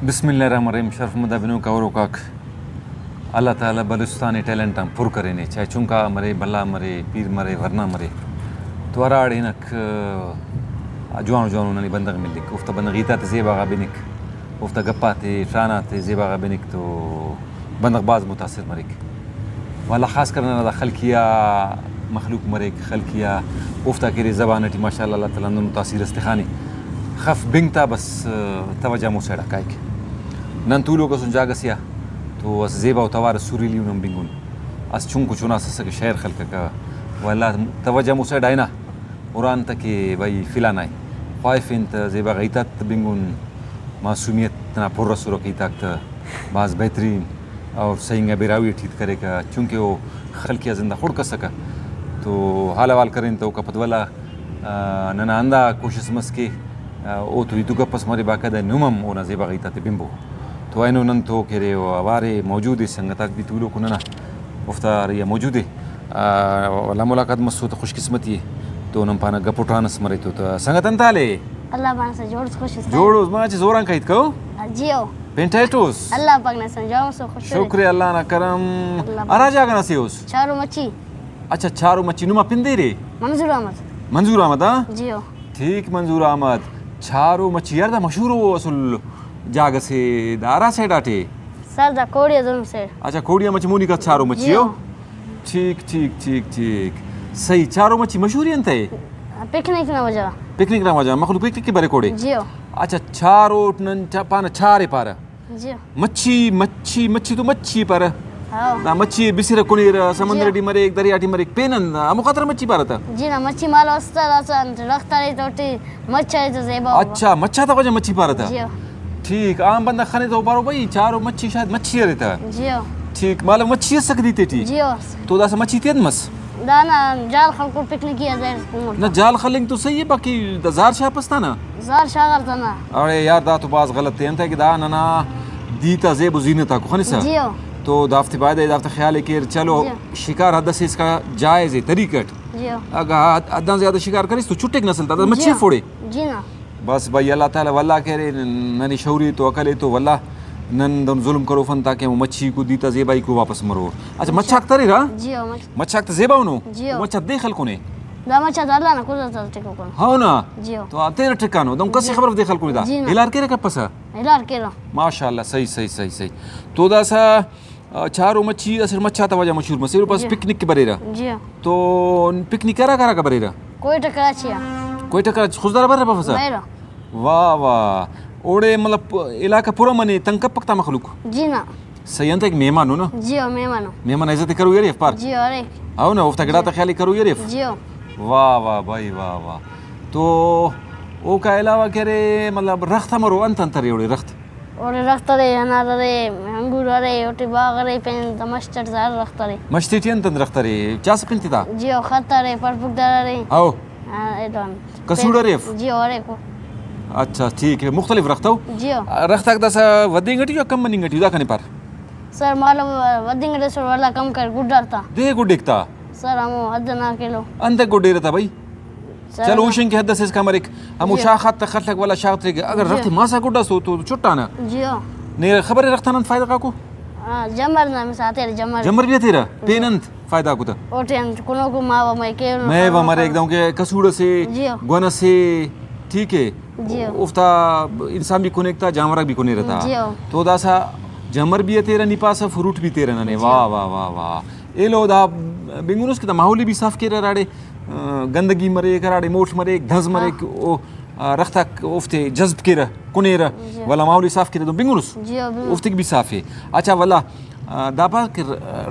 बिस्मिल्लाहिर्रहमानिर्रहीम शर्फ मदाबिनो कवरो काक अल्लाह ताला बलुस्तानी टैलेंट हम पुर करेने चाहे चुंका मरे बल्ला मरे पीर मरे वरना मरे तो अराड़ इनक जवान जवान उन्होंने बंदग मिलिक उफ्ता बंदगीता ते ज़ेबा गाबिनिक उफ्ता गप्पा ते शाना ते ज़ेबा गाबिनिक तो बंदग बाज मुतासिर मरिक वाला ख़ास करना ना खलकिया मखलूक मरिक खलकिया उफ्ता के ज़बान टी माशाअल्लाह अल्लाह ताला मुतासिर इस्तिखानी खफ बिंगता बस तवज्जो मुसैड़ा काइक नंतुलो को सुनजागसिया तो अस ज़ेबा उतवार सूरीली उन्हें बिंगुन अस चुंको चुना सके शहर खलक का वाला तवज्जो मुसैड़ा है ना कुरान तक भाई फिलाना है ख्वाइफ इंत ज़ेबा गईता बिंगुन मासूमियत तना पुर्रा सुरो की तक बाज बेहतरीन और सही बेरावी ठीक करेगा चूँकि वो खलकिया जिंदा खुद कर सका तो हाल वाल करें तो कपत वाला नना अंदा कोशिश मस के ओ तो इतु कपस मरे बाकायदा नुमम ओ ना ज़ेबा गईता बिंबो तो आइनो नन तो केरे आवारे मौजूद है संगताक भी तूलो को नना उफ्तार या मौजूद है वाला मुलाकात मस्सू तो खुशकिस्मती है तो नंपाना गपुटानस मरे तो संगतन ताले अल्लाह पाक से जोड़ खुश जोड़ोस माचे जोरान कहित को जियो पेंटाइटोस अल्लाह पाक ने संजाओ सो खुश शुक्र अल्लाह ना करम अरा जागा ना सेओस चारो मच्छी अच्छा चारो मच्छी नुमा पिंदे रे मंजूर अहमद हां जियो ठीक मंजूर अहमद चारो मच्छी यार दा मशहूर हो असल जागा से दारा से डाटे सर दा कोड़िया दोनों से अच्छा कोड़िया मच्छी मुनी का चारो मच्छी हो ठीक ठीक ठीक ठीक सही चारो मच्छी मशहूर ही अंते पिकनिक ना वजह मखलू पिकनिक के बारे कोड़े जियो अच्छा चारो नन पाना चारे पारा जियो मच्छी मच्छी मच्छी तो मच्छी पर हां ना मच्छी बिसिर कोनीर समुद्र डी मरे एक दरिया डी मरे पेनन मुखतर मच्छी पारता जी ना मच्छी माल वस्ता रखता रे तोटी मच्छा तो ज़ेबा अच्छा मच्छा था वजह मच्छी पारता जियो ठीक आम बंदा खाने तो पारो भाई चारो मच्छी शायद मच्छी रहता जियो ठीक मालूम मच्छी सकती थी ठीक जियो तो दास मच्छी तेन मस दाना जाल खलको पिकनिक किया जाए ना जाल खलिंग तो सही है बाकी जार शापस्ता ना जार शागर तना अरे यार दा तो बात गलत है कि दा ना दीता ज़ेब ज़ीनता को खनिसा जियो तो दाफ्ते बाद दाफ्ते ख्याल है कि चलो शिकार हद से इसका जायज़ है तरीकट जियो अगर अद्दा ज़्यादा शिकार करिस तो छुट्टे नस्ल ता मच्छी फोड़े जी ना बस भाई अल्लाह ताला वल्ला कह रहे ननी शौरी तो अकल है तो वल्ला नन दम जुल्म करो फन ताकि वो मच्छी को दीता ज़ेबाई को वापस मरो अच्छा मच्छाक तरी रा जियो मच्छाक तो ज़ेबा उनो जियो मच्छा देखल कोने दा मच्छा दाला ना कुछ टिको को हाँ ना जियो तो आते ना ठिकानो दम कसी खबर देखल कोने दा हिलार के रखा पसा हिलार के रा माशाअल्लाह सही सही सही सही तो दा सा चारो मच्छी असर मच्छा था वजह मशहूर मसे पास पिकनिक के बरेरा जियो तो पिकनिक करा करा का बरेरा कोई टकराचिया कोई टकरा खुशदार बरे फसा मेरा वाह वाह ओड़े मतलब इलाका पूरा मने तंक पकता मखलूक जी ना सही अंत एक मेहमान हो ना जियो मेहमान इज्जत करो यार पार जियो अरे आओ ना उफ्ता गड़ा ख्याल करो यार जियो वाह वाह भाई वाह वाह तो ओ का अलावा कह रहे मतलब रख्त मरो अंत अंतर ओड़े रख्त और रखता रे अनार रे अंगूर रे ओटी बाग रे पेन तमस्टर जार रखता रे मस्ती अंत रख्त रे चास पिंती था जियो खाता रे परपुकदार रे आओ एडन कसूड़ा रे जियो अरे को अच्छा ठीक है मुख्तलिफ रखता हूँ जियो रखता दसा वदिंगटी या कम मनिंगटी दा खाने पर सर मालूम वदिंगटे सर वाला कम कर गुड्डारता दे गुडिकता सर हम हद ना किलो अंत गुड्डे रहता भाई चलो उशन के हद से इसका मरिक हम शाखत तखलक वाला शाखत अगर रखते मासा गुड्डा सो तो छुट्टा ना जियो ने खबर रखता न फायदा का को जमर ना मिसाते जमर भी तेरा पेनंत फायदा को तो ओटे कोनो को मावा मैं के मैं हमारे एकदम के कसूड़ से गुना से ठीक है उफ्ता इंसान भी कोनेकता जानवर भी कोने रहता तो दासा जमर भी तेरा निपासा फ्रूट भी तेरा ने वाह वाह वाह वाह ए लो दा बिंगुनुस के माहौली भी साफ के राड़े गंदगी मरे कराड़े मोठ मरे धज मरे ओ रखता उफ्ते जज्ब के कोने वाला माहौली साफ के तो बिंगुनुस उफ्ते भी साफ है अच्छा वाला दापा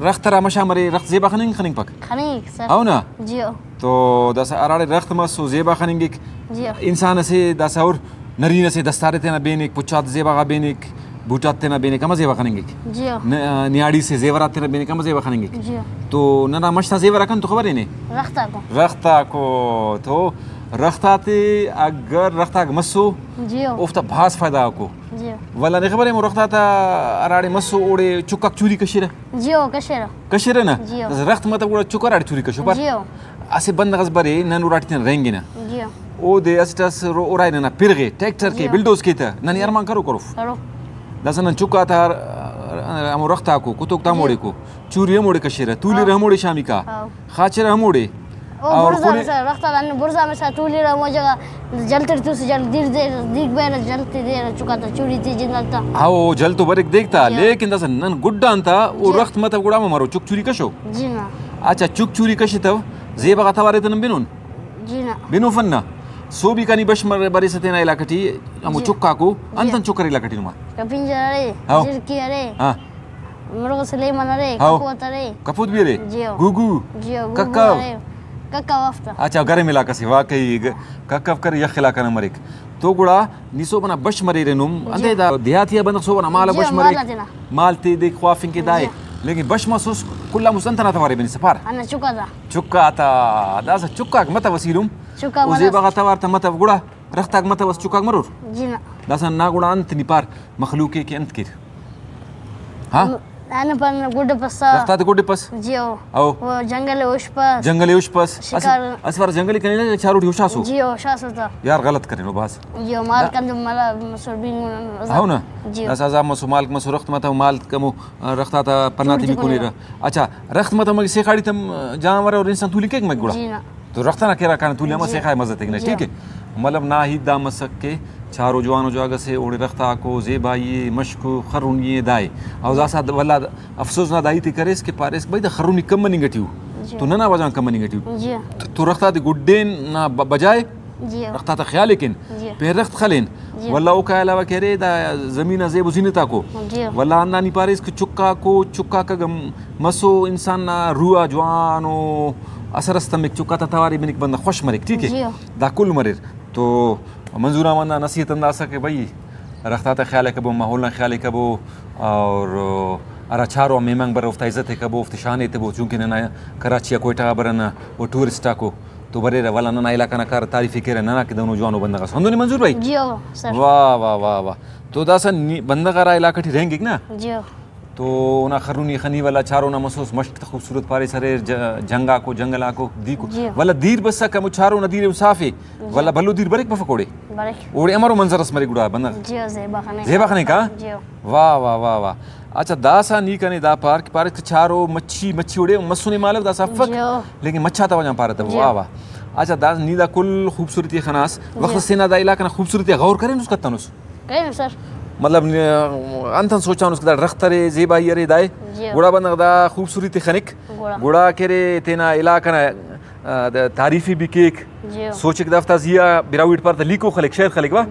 रख्त रामशा मरे रख्त ज़ेबा खनिंग खनिंग पक खनिंग सर आओ ना जियो तो दासा अराड़े रख्त मसो ज़ेबा खनिंग जियो इंसान से दासा और नरीना से दस्तारे तेना बेनिक पुचात ज़ेबा का बेनिक बूटात तेना बेने कम ज़ेबा खनिंग जियो नियाड़ी से ज़ेवरात तेना बेने कम ज़ेबा खनिंग जियो तो नना मश्ता ज़ेवरा कन तो खबर है ने रख्ता को तो रख्ताते अगर रख्ता मसो जियो उफ्ता भास फायदा को जियो वाला ने खबर है मो रख्ता था अराड़े मसो ओड़े चुक्का चूरी कशिरा जियो कशेरा ना रख्त मतलब ओड़ा चुक्का राड़ी चूरी कशो पर जियो असे बंद गजबरे नन उराटते रहेंगे ना जियो ओ दे अस्टस ओराय ना पिरगे ट्रैक्टर के बिल्डोस के था नन यार मान करो داسن چوکا تا ام رختا کو کتوک تا موڑے کو چوری موڑے کشیرا تولی رہ موڑے شامی کا خاچر موڑے اور برزا رختا لان برزا میں سا تولی رہ موجا جلتے تو سے جل دیر دیر دیگ بیر جلتے دیر چوکا تا چوری تھی جنتا او جل تو برک دیکھتا لیکن داسن نن گڈا انتا او رخت مت گڈا مارو چوک چوری کشو جی نا اچھا چوک چوری کشتو زیبا غتوارے تن بنون جی نا بنو فنا سو بھی کانی بشمر بری ستینا علاقتی ام چوکا کو انتن چوکر علاقتی نما کپنجر رے جرکی رے ہاں مرغ سلیمان رے کپوت رے کپوت بھی رے جیو گوگو جیو ککاو ککا وافتا اچھا گرم علاقہ سے واقعی ککاو کر یخ علاقہ نمرک تو گڑا نیسو بنا بش مری رنم اندے دا دیہاتیا بند سو بنا مال بش مری مال تی دیکھ خوافن کے دای لیکن بش مسوس کلا مسنتنا توارے بن سفار انا چوکا دا چوکا تا داس چوکا مت وسیلم چوکا وزي بغا توار مت گڑا رختاک مت وس چوکا مرور جینا داس نا گڑا انت نی پار مخلوقے کے انت کر ہاں انا پن گڈ پسا رختا گڈ پس جیو او وہ جنگل اوش پاس جنگل اوش پس اسفر جنگلی کنے چارو ڈیو شاسو جیو شاسوتا یار غلط کرے نو باس جیو مال کند مالا مسربین ہاو نا داس ازا مسو مال مسو رخت مت مال کمو رختا تا پناتی می کونی اچھا رخت مت مگ سے کھاڑی تم جانور اور انسان تولی کے مگ گڑا جینا تو رختا نہ کرا کان تولی ما سے کھائے مزہ تگنا ٹھیک ہے مطلب نہ ہی دا مسک کے چارو جوانو جاگا سے اوڑے رختا کو زیبائی مشکو خرونی دای او زاسا ولا افسوس نہ دای تی کرے کے پارس بھائی دا خرونی کم نہیں گٹیو تو نہ وجان کم نہیں گٹیو جی تو رختا دی گڈین نہ بجائے جی رختا تا خیال لیکن پہ رخت خلین ولا او کا علاوہ کرے دا زمین زیب زینتا کو ولا نہ نی پارس کے چکا کو چکا کا مسو انسان نہ روا جوانو اثر استمک چکا تا تواری بنک بند خوش مرک ٹھیک ہے دا کل مرر تو منظورہ منا نصیحت اندازہ کہ بھائی رختا تا خیال کبو ماحول خیال کبو اور ارا چارو میمنگ بر افت عزت کبو افت شان تبو چونکہ نہ کراچی کوئٹہ برن وہ ٹورسٹا کو تو برے والا نہ علاقہ نہ کار تعریف کرے نہ کہ دونوں جوانو بندہ سندو نہیں منظور بھائی جیو سر واہ واہ واہ واہ تو داسا بندہ کا علاقہ ٹھی رہیں گے نا جیو تو نا خرونی خنی والا چارو نا مسوس مشت خوبصورت پارے سرے جنگا کو جنگلا کو دی کو والا دیر بسا کم چارو نا دیر صافے والا بلو دیر برک بفکوڑے اوڑے امارو منظر اس مرے گڑا بندہ جیو زیبا خنے کا جیو واہ واہ واہ واہ اچھا داسا نی کنے دا پارک پارک چارو مچھی اوڑے مسونے مالو دا صفک لیکن مچھا تا وجہ پارت واہ واہ اچھا دا نی دا کل خوبصورتی خناس وقت سے نا دا علاقہ نا خوبصورتی غور کریں اس کا تنس کہیں سر مطلب انتن سوچان اس کا رخترے زیبائی ارے دائے گوڑا بند دا خوبصورتی خنک گوڑا کرے تینا علاقہ نا تعریفی بھی کیک سوچک دفتا زیا براویٹ پر لیکو خلق شہر خلق وا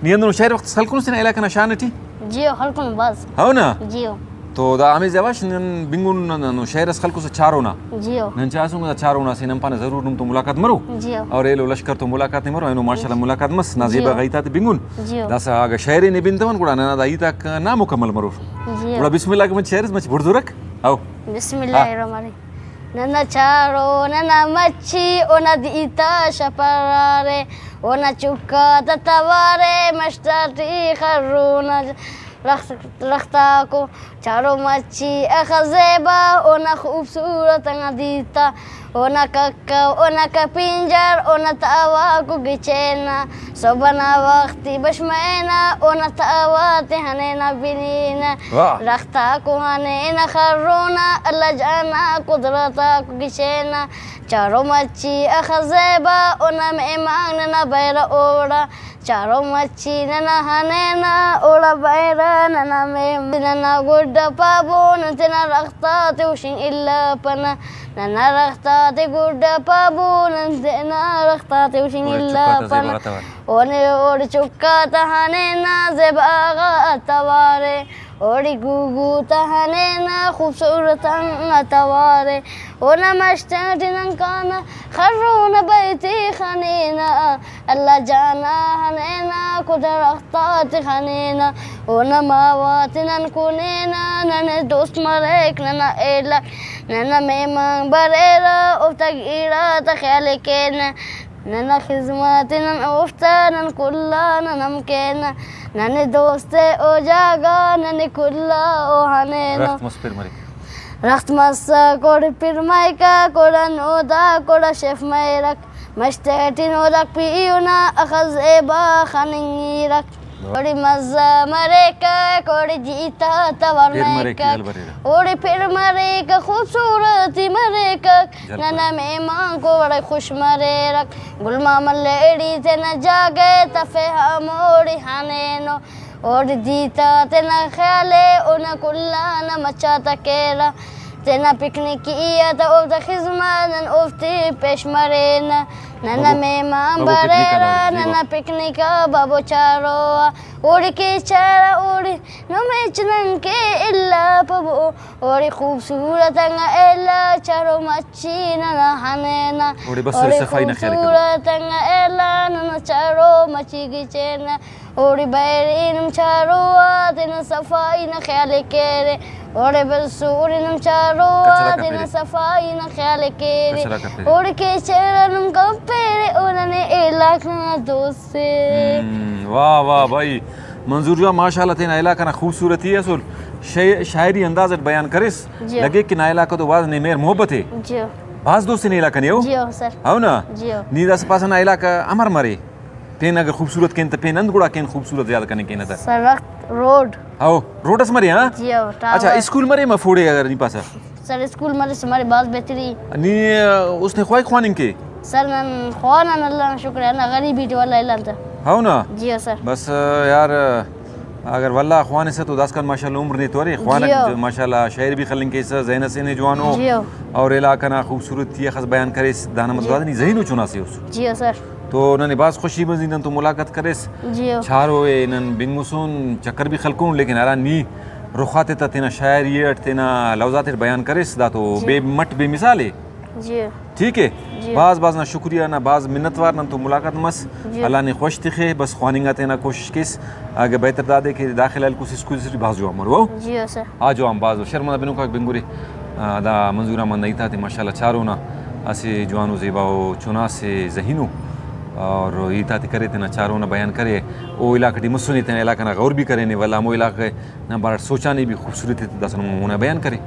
نیندنو شہر وقت خلقون سینا علاقہ نا شانتی جیو خلقون باز ہاو نا جیو تو دا ہمیں زواش بنگون نو شہر اس خلقو سے چارو نا جیو نن چاہسوں گا چارو نا سے نمپانا ضرور نم تو ملاقات مرو جیو اور ایلو لشکر تو ملاقات نہیں مرو اینو ماشاءاللہ ملاقات مس نازیبا غیتا تے بنگون داسا آگا شہری نے بنتون گوڑا نا دا ایتا نا مکمل مرو گوڑا بسم اللہ کے مچ شہر مچ بڑھ دورک او بسم اللہ الرحمن الرحیم ننا چارو ننا مچھی اونا دیتا شپرارے اونا چکا تتوارے مشتاتی خرونا رختا کو چارو مچھی اخزیبا اونا خوبصورت دیتا اونا ککا اونا کپنجر اونا تاوا کو گچینا صبنا وقتی بشمینا اونا تاوا تہنینا بنینا رختا کو ہنینا خرونا اللہ جانا قدرتا کو گچینا چارو مچھی اخزیبا اونا میمان ننا بیرا اوڑا چارو مچھی ننا ہنینا اوڑا بیرا ننا میم ننا گڈ پابو نتنا رختا توشن الا پنا ننا رختا تے گڈ پابو نتنا رختا توشن الا پنا اونے اوڑ چکا تہنینا زباغا توارے اوڑی گوگو تہنینا خوبصورت توارے اونا مشتاتی ننکانا خرون بیتی خنینا اللہ جانا ہنینا کد رختات خنینا اونا ماوات ننکونینا نن دوست مریک ننا ایلا ننا میمان بریرا افتاق ایرا تخیال کینا ننا خدمات نن افتا نن کلا ننم کینا نن دوست او جاگا نن کلا او ہنینا رخت مس پر مریک رخت مسا کوڑی پیر مائکا کوڑا نودا کوڑا شیف مائرک مشتیتی نودک پیونا اخز ایبا خننگی رک ओड़ी मजा मरे का कोड़ी जीता तवर फिर मरे की का जल भरेगा। ओड़ी फिर मरे का खूबसूरती मरे का नना मेहमान को बड़े खुश मरे रख गुलमा मलेड़ी ते न जागे तफे हम ओड़ी हाने नो ओड़ी जीता ते न ख्याले उन कुल्ला न मचा तकेरा तेना पिकनिक किया तो उफ खिजमत उफ्ती पेश मरेना नना मेहमान बाबू पिकनिक का बरेरा दाड़ी, नना पिकनिक बाबू चारो उड़ के चारा उड़ नो में चनन के इल्ला पबो उड़ी खूबसूरत अंगा एला चारो मच्छी नना हनेना उड़ी बस सफाई ना ख्याल करो। खूबसूरत अंगा एला नना चारो मच्छी की चेना उड़ी बैरिन चारो तेना सफाई ना ख्याल करे ओड़े बसूरी नम चारो कचरा का तेना पेरे। सफाई ना ख्याल करे कचरा का पेरे। उड़ के चरणम कंपेरे उन्होंने इलाका दोसे वाह वाह भाई मंजूर जो माशाल्लाह तेना इलाका ना खूबसूरती है सुल शायरी अंदाज बयान करिस जी। लगे कि ना इलाका तो वाज ने मेर मोहब्बत है जियो बाज दोस्ती ने इलाका ने हो जियो सर हाउ ना जियो नीदा से पासा ना इलाका अमर मरे पेन अगर खूबसूरत केन त पेन अंदगुड़ा केन खूबसूरत ज्यादा कने केन था सड़क रोड आओ रोडस मरे हां जियो अच्छा टावर स्कूल मरे में फोड़े अगर नहीं पासा सर स्कूल में हमारी बात बेहतरी नी उसने ख्वाई ख्वानिंग के सर नन खाना अल्लाह शुक्र है ना गरीबी तो वाला इलान था हाउ ना जियो सर बस यार अगर वल्ला ख्वान से तो 10 का माशाल्लाह उम्र नहीं तोरे ख्वान जियो। माशाल्लाह शायर भी खलन के जैन से ने जवानो जियो और इलाका ना खूबसूरती खस बयान करे दाना मदवाद नहीं जहीनो चुना से उस जियो सर तो नने बास खुशी मजी नन तो मुलाकात करेस जियो छारो ए नन बिंगमुसुन चक्कर भी खलकून लेकिन अरा नी रुखाते तेना शायर ये तेना लवजात बयान करेस दा तो बेमट बेमिसाल है जियो ठीक है बाज बाज ना शुक्रिया ना बाज मिन्नतवार ना तो मुलाकात मस जी। अल्लाह ने खुश तिखे बस ख्वानिंगा तेना कोशिश किस आगे बेहतर दादे के दाखिल कुछ स्कूल से बाज जो अमर वो जियो सर आ जो हम बाज शर्मा बिनु का बिंगुरी दा मंजूरा मन नहीं था ते माशाल्लाह चारों ना असे जवानो जेबाओ चुना से जहीनो और ईता ते करे तेना चारों ना बयान करे ओ इलाका डी मुसुनी तेना इलाका ना गौर भी करे ने वाला मो इलाका ना बार सोचा नहीं भी खूबसूरती ते दसन मुना बयान करे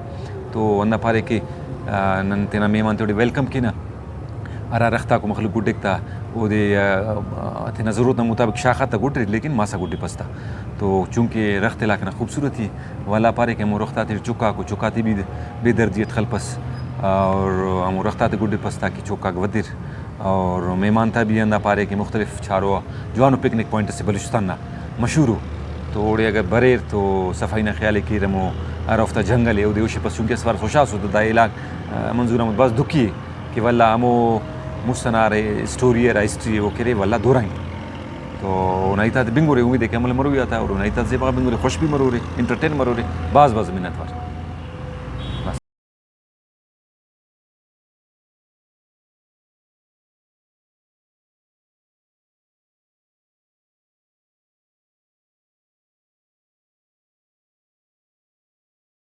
तो अन्ना पारे के नन तेना मेहमान थोड़ी वेलकम की ना अरा रखता को मखलूक गुड्डिकता वो दे तेना ज़रूरत ना मुताबिक शाखा तक गुड्डी लेकिन मासा गुड्डी पसता तो चूँकि रखते लाके ना खूबसूरत ही वाला पारे के मो रखता थे चुका को चुकाती भी बेदर्जियत खलपस और हम रखता थे गुड्डी पसता की चौका वदिर और मेहमान था भी अंदा पारे के मुख्तलिफ छारो जवानो पिकनिक पॉइंट से बलूचिस्तान ना मशहूर हो तो ओड़े अगर बरेर तो सफाई ना ख्याल की रमो अरफ्ता जंगल है उदे उशी पस चूँकि सवार सोशास हो दा इलाक मंजूर अहमद बस दुखी कि वल्ला अमो मुस्तनार स्टोरी है हिस्ट्री वो करे वल्ला दोराई तो नहीं था बिंगुरे उम्मीद है कि अमल मरो गया था और नहीं था जेबा बिंगुरे खुश भी मरो रे इंटरटेन मरो रे बाज बाज मिन्नत वार